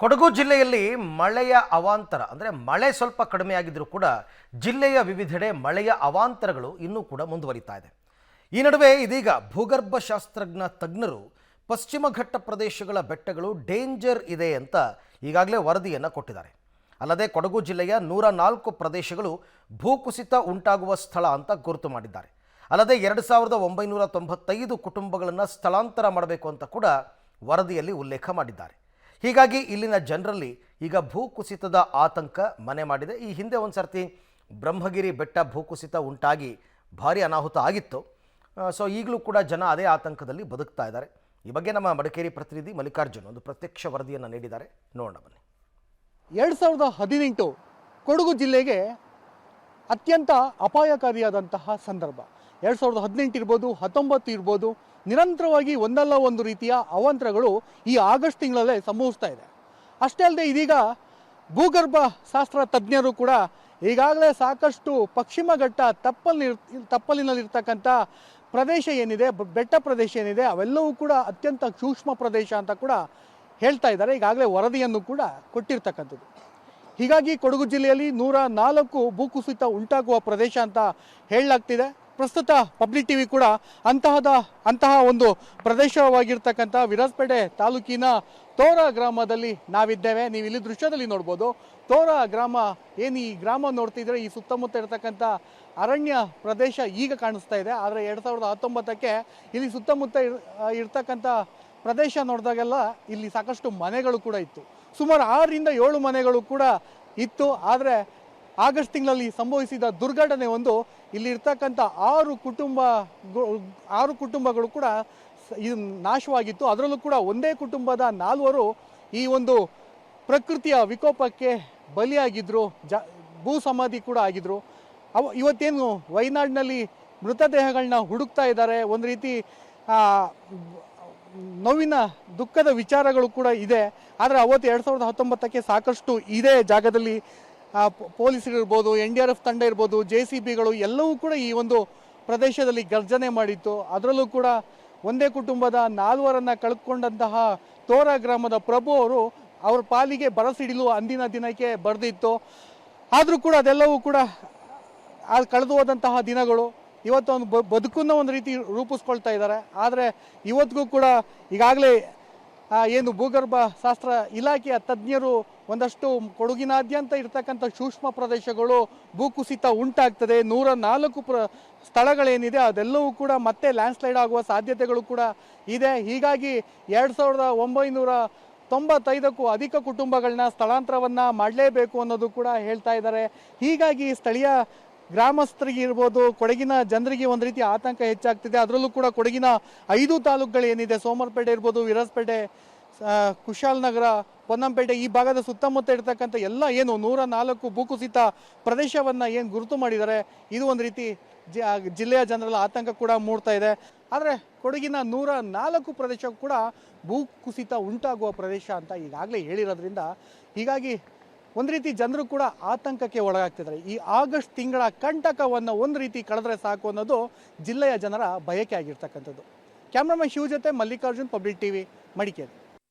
ಕೊಡಗು ಜಿಲ್ಲೆಯಲ್ಲಿ ಮಳೆಯ ಅವಾಂತರ ಅಂದರೆ ಮಳೆ ಸ್ವಲ್ಪ ಕಡಿಮೆಯಾಗಿದ್ದರೂ ಕೂಡ ಜಿಲ್ಲೆಯ ವಿವಿಧೆಡೆ ಮಳೆಯ ಅವಾಂತರಗಳು ಇನ್ನೂ ಕೂಡ ಮುಂದುವರಿತಾ ಇದೆ. ಈ ನಡುವೆ ಇದೀಗ ಭೂಗರ್ಭ ಶಾಸ್ತ್ರಜ್ಞ ತಜ್ಞರು ಪಶ್ಚಿಮ ಘಟ್ಟ ಪ್ರದೇಶಗಳ ಬೆಟ್ಟಗಳು ಡೇಂಜರ್ ಇದೆ ಅಂತ ಈಗಾಗಲೇ ವರದಿಯನ್ನು ಕೊಟ್ಟಿದ್ದಾರೆ. ಅಲ್ಲದೆ ಕೊಡಗು ಜಿಲ್ಲೆಯ 104 ಪ್ರದೇಶಗಳು ಭೂಕುಸಿತ ಉಂಟಾಗುವ ಸ್ಥಳ ಅಂತ ಗುರುತು ಮಾಡಿದ್ದಾರೆ. ಅಲ್ಲದೆ 2995 ಕುಟುಂಬಗಳನ್ನು ಸ್ಥಳಾಂತರ ಮಾಡಬೇಕು ಅಂತ ಕೂಡ ವರದಿಯಲ್ಲಿ ಉಲ್ಲೇಖ ಮಾಡಿದ್ದಾರೆ. ಹೀಗಾಗಿ ಇಲ್ಲಿನ ಜನರಲ್ಲಿ ಈಗ ಭೂಕುಸಿತದ ಆತಂಕ ಮನೆ ಮಾಡಿದೆ. ಈ ಹಿಂದೆ ಒಂದು ಸರ್ತಿ ಬ್ರಹ್ಮಗಿರಿ ಬೆಟ್ಟ ಭೂಕುಸಿತ ಉಂಟಾಗಿ ಭಾರಿ ಅನಾಹುತ ಆಗಿತ್ತು. ಸೊ ಈಗಲೂ ಕೂಡ ಜನ ಅದೇ ಆತಂಕದಲ್ಲಿ ಬದುಕ್ತಾ ಇದ್ದಾರೆ. ಈ ಬಗ್ಗೆ ನಮ್ಮ ಮಡಿಕೇರಿ ಪ್ರತಿನಿಧಿ ಮಲ್ಲಿಕಾರ್ಜುನ್ ಒಂದು ಪ್ರತ್ಯಕ್ಷ ವರದಿಯನ್ನು ನೀಡಿದ್ದಾರೆ. ನೋಡೋಣ ಬನ್ನಿ. 2018 ಕೊಡಗು ಜಿಲ್ಲೆಗೆ ಅತ್ಯಂತ ಅಪಾಯಕಾರಿಯಾದಂತಹ ಸಂದರ್ಭ. 2018 ಇರ್ಬೋದು, 19 ಇರ್ಬೋದು, ನಿರಂತರವಾಗಿ ಒಂದಲ್ಲ ಒಂದು ರೀತಿಯ ಅವಾಂತರಗಳು ಈ ಆಗಸ್ಟ್ ತಿಂಗಳಲ್ಲೇ ಸಂಭವಿಸ್ತಾ ಇದೆ. ಅಷ್ಟೇ ಅಲ್ಲದೆ ಇದೀಗ ಭೂಗರ್ಭ ಶಾಸ್ತ್ರ ತಜ್ಞರು ಕೂಡ ಈಗಾಗಲೇ ಸಾಕಷ್ಟು ಪಶ್ಚಿಮ ಘಟ್ಟ ತಪ್ಪಲಿನಲ್ಲಿರ್ತಕ್ಕಂಥ ಪ್ರದೇಶ ಏನಿದೆ, ಬೆಟ್ಟ ಪ್ರದೇಶ ಏನಿದೆ, ಅವೆಲ್ಲವೂ ಕೂಡ ಅತ್ಯಂತ ಸೂಕ್ಷ್ಮ ಪ್ರದೇಶ ಅಂತ ಕೂಡ ಹೇಳ್ತಾ ಇದ್ದಾರೆ. ಈಗಾಗಲೇ ವರದಿಯನ್ನು ಕೂಡ ಕೊಟ್ಟಿರ್ತಕ್ಕಂಥದ್ದು. ಹೀಗಾಗಿ ಕೊಡಗು ಜಿಲ್ಲೆಯಲ್ಲಿ 104 ಭೂಕುಸಿತ ಉಂಟಾಗುವ ಪ್ರದೇಶ ಅಂತ ಹೇಳಲಾಗ್ತಿದೆ. ಪ್ರಸ್ತುತ ಪಬ್ಲಿಕ್ ಟಿವಿ ಕೂಡ ಅಂತಹ ಒಂದು ಪ್ರದೇಶವಾಗಿರ್ತಕ್ಕಂಥ ವಿರಾಜಪೇಟೆ ತಾಲೂಕಿನ ತೋರ ಗ್ರಾಮದಲ್ಲಿ ನಾವಿದ್ದೇವೆ. ನೀವು ಇಲ್ಲಿ ದೃಶ್ಯದಲ್ಲಿ ನೋಡ್ಬೋದು. ತೋರ ಗ್ರಾಮ ಏನು, ಈ ಗ್ರಾಮ ನೋಡ್ತಿದ್ರೆ ಈ ಸುತ್ತಮುತ್ತ ಇರತಕ್ಕಂಥ ಅರಣ್ಯ ಪ್ರದೇಶ ಈಗ ಕಾಣಿಸ್ತಾ ಇದೆ. ಆದರೆ 2019ಕ್ಕೆ ಇಲ್ಲಿ ಸುತ್ತಮುತ್ತ ಇರ್ತಕ್ಕಂಥ ಪ್ರದೇಶ ನೋಡಿದಾಗೆಲ್ಲ ಇಲ್ಲಿ ಸಾಕಷ್ಟು ಮನೆಗಳು ಕೂಡ ಇತ್ತು. ಸುಮಾರು 6ರಿಂದ 7 ಮನೆಗಳು ಕೂಡ ಇತ್ತು. ಆದರೆ ಆಗಸ್ಟ್ ತಿಂಗಳಲ್ಲಿ ಸಂಭವಿಸಿದ ದುರ್ಘಟನೆ ಒಂದು, ಇಲ್ಲಿ ಇರ್ತಕ್ಕಂಥ 6 ಕುಟುಂಬಗಳು ಕೂಡ ಇದು ನಾಶವಾಗಿತ್ತು. ಅದರಲ್ಲೂ ಕೂಡ ಒಂದೇ ಕುಟುಂಬದ 4 ಈ ಒಂದು ಪ್ರಕೃತಿಯ ವಿಕೋಪಕ್ಕೆ ಬಲಿಯಾಗಿದ್ದರು, ಭೂ ಸಮಾಧಿ ಕೂಡ ಆಗಿದ್ರು. ಇವತ್ತೇನು ವಯನಾಡಿನಲ್ಲಿ ಮೃತದೇಹಗಳನ್ನ ಹುಡುಕ್ತಾ ಇದ್ದಾರೆ. ಒಂದು ರೀತಿ ನೋವಿನ ದುಃಖದ ವಿಚಾರಗಳು ಕೂಡ ಇದೆ. ಆದರೆ ಅವತ್ತು 2019ಕ್ಕೆ ಸಾಕಷ್ಟು ಇದೇ ಜಾಗದಲ್ಲಿ ಪೊಲೀಸರಿರ್ಬೋದು, NDRF ತಂಡ ಇರ್ಬೋದು, JCBಗಳು ಎಲ್ಲವೂ ಕೂಡ ಈ ಒಂದು ಪ್ರದೇಶದಲ್ಲಿ ಗರ್ಜನೆ ಮಾಡಿತ್ತು. ಅದರಲ್ಲೂ ಕೂಡ ಒಂದೇ ಕುಟುಂಬದ 4ರನ್ನು ಕಳ್ಕೊಂಡಂತಹ ತೋರ ಗ್ರಾಮದ ಪ್ರಭು ಅವರು ಅವ್ರ ಪಾಲಿಗೆ ಬರಸಿಡಿಲು ಅಂದಿನ ದಿನಕ್ಕೆ ಬರೆದಿತ್ತು. ಆದರೂ ಕೂಡ ಅದೆಲ್ಲವೂ ಕೂಡ ಕಳೆದು ಹೋದಂತಹ ದಿನಗಳು. ಇವತ್ತು ಒಂದು ಬದುಕನ್ನು ಒಂದು ರೀತಿ ರೂಪಿಸ್ಕೊಳ್ತಾ ಇದ್ದಾರೆ. ಆದರೆ ಇವತ್ತಿಗೂ ಕೂಡ ಈಗಾಗಲೇ ಏನು ಭೂಗರ್ಭ ಶಾಸ್ತ್ರ ಇಲಾಖೆಯ ತಜ್ಞರು ಒಂದಷ್ಟು ಕೊಡಗಿನಾದ್ಯಂತ ಇರ್ತಕ್ಕಂಥ ಸೂಕ್ಷ್ಮ ಪ್ರದೇಶಗಳು ಭೂಕುಸಿತ ಉಂಟಾಗ್ತದೆ, 104 ಸ್ಥಳಗಳೇನಿದೆ ಅದೆಲ್ಲವೂ ಕೂಡ ಮತ್ತೆ ಲ್ಯಾಂಡ್ಸ್ಲೈಡ್ ಆಗುವ ಸಾಧ್ಯತೆಗಳು ಕೂಡ ಇದೆ. ಹೀಗಾಗಿ 2995ಕ್ಕೂ ಅಧಿಕ ಕುಟುಂಬಗಳನ್ನ ಸ್ಥಳಾಂತರವನ್ನು ಮಾಡಲೇಬೇಕು ಅನ್ನೋದು ಕೂಡ ಹೇಳ್ತಾ ಇದ್ದಾರೆ. ಹೀಗಾಗಿ ಸ್ಥಳೀಯ ಗ್ರಾಮಸ್ಥರಿಗೆ ಇರ್ಬೋದು, ಕೊಡಗಿನ ಜನರಿಗೆ ಒಂದು ರೀತಿ ಆತಂಕ ಹೆಚ್ಚಾಗ್ತಿದೆ. ಅದರಲ್ಲೂ ಕೂಡ ಕೊಡಗಿನ 5 ತಾಲೂಕುಗಳೇನಿದೆ, ಸೋಮವಾರಪೇಟೆ ಇರ್ಬೋದು, ವಿರಾಜಪೇಟೆ, ಕುಶಾಲನಗರ, ಪೊನ್ನಂಪೇಟೆ, ಈ ಭಾಗದ ಸುತ್ತಮುತ್ತ ಇರ್ತಕ್ಕಂಥ ಎಲ್ಲ ಏನು 104 ಭೂಕುಸಿತ ಪ್ರದೇಶವನ್ನು ಏನು ಗುರುತು ಮಾಡಿದ್ದಾರೆ, ಇದು ಒಂದು ರೀತಿ ಜಿಲ್ಲೆಯ ಜನರಲ್ಲಿ ಆತಂಕ ಕೂಡ ಮೂಡ್ತಾ ಇದೆ. ಆದರೆ ಕೊಡಗಿನ 104 ಪ್ರದೇಶ ಕೂಡ ಭೂಕುಸಿತ ಉಂಟಾಗುವ ಪ್ರದೇಶ ಅಂತ ಈಗಾಗಲೇ ಹೇಳಿರೋದ್ರಿಂದ ಹೀಗಾಗಿ ಒಂದು ರೀತಿ ಜನರು ಕೂಡ ಆತಂಕಕ್ಕೆ ಒಳಗಾಗ್ತಿದ್ದಾರೆ. ಈ ಆಗಸ್ಟ್ ತಿಂಗಳ ಕಂಟಕವನ್ನು ಒಂದು ರೀತಿ ಕಳೆದ್ರೆ ಸಾಕು ಅನ್ನೋದು ಜಿಲ್ಲೆಯ ಜನರ ಬಯಕೆ ಆಗಿರ್ತಕ್ಕಂಥದ್ದು. ಕ್ಯಾಮ್ರಾಮನ್ ಶಿವ ಜೊತೆ ಮಲ್ಲಿಕಾರ್ಜುನ್, ಪಬ್ಲಿಕ್ ಟಿವಿ, ಮಡಿಕೇರಿ.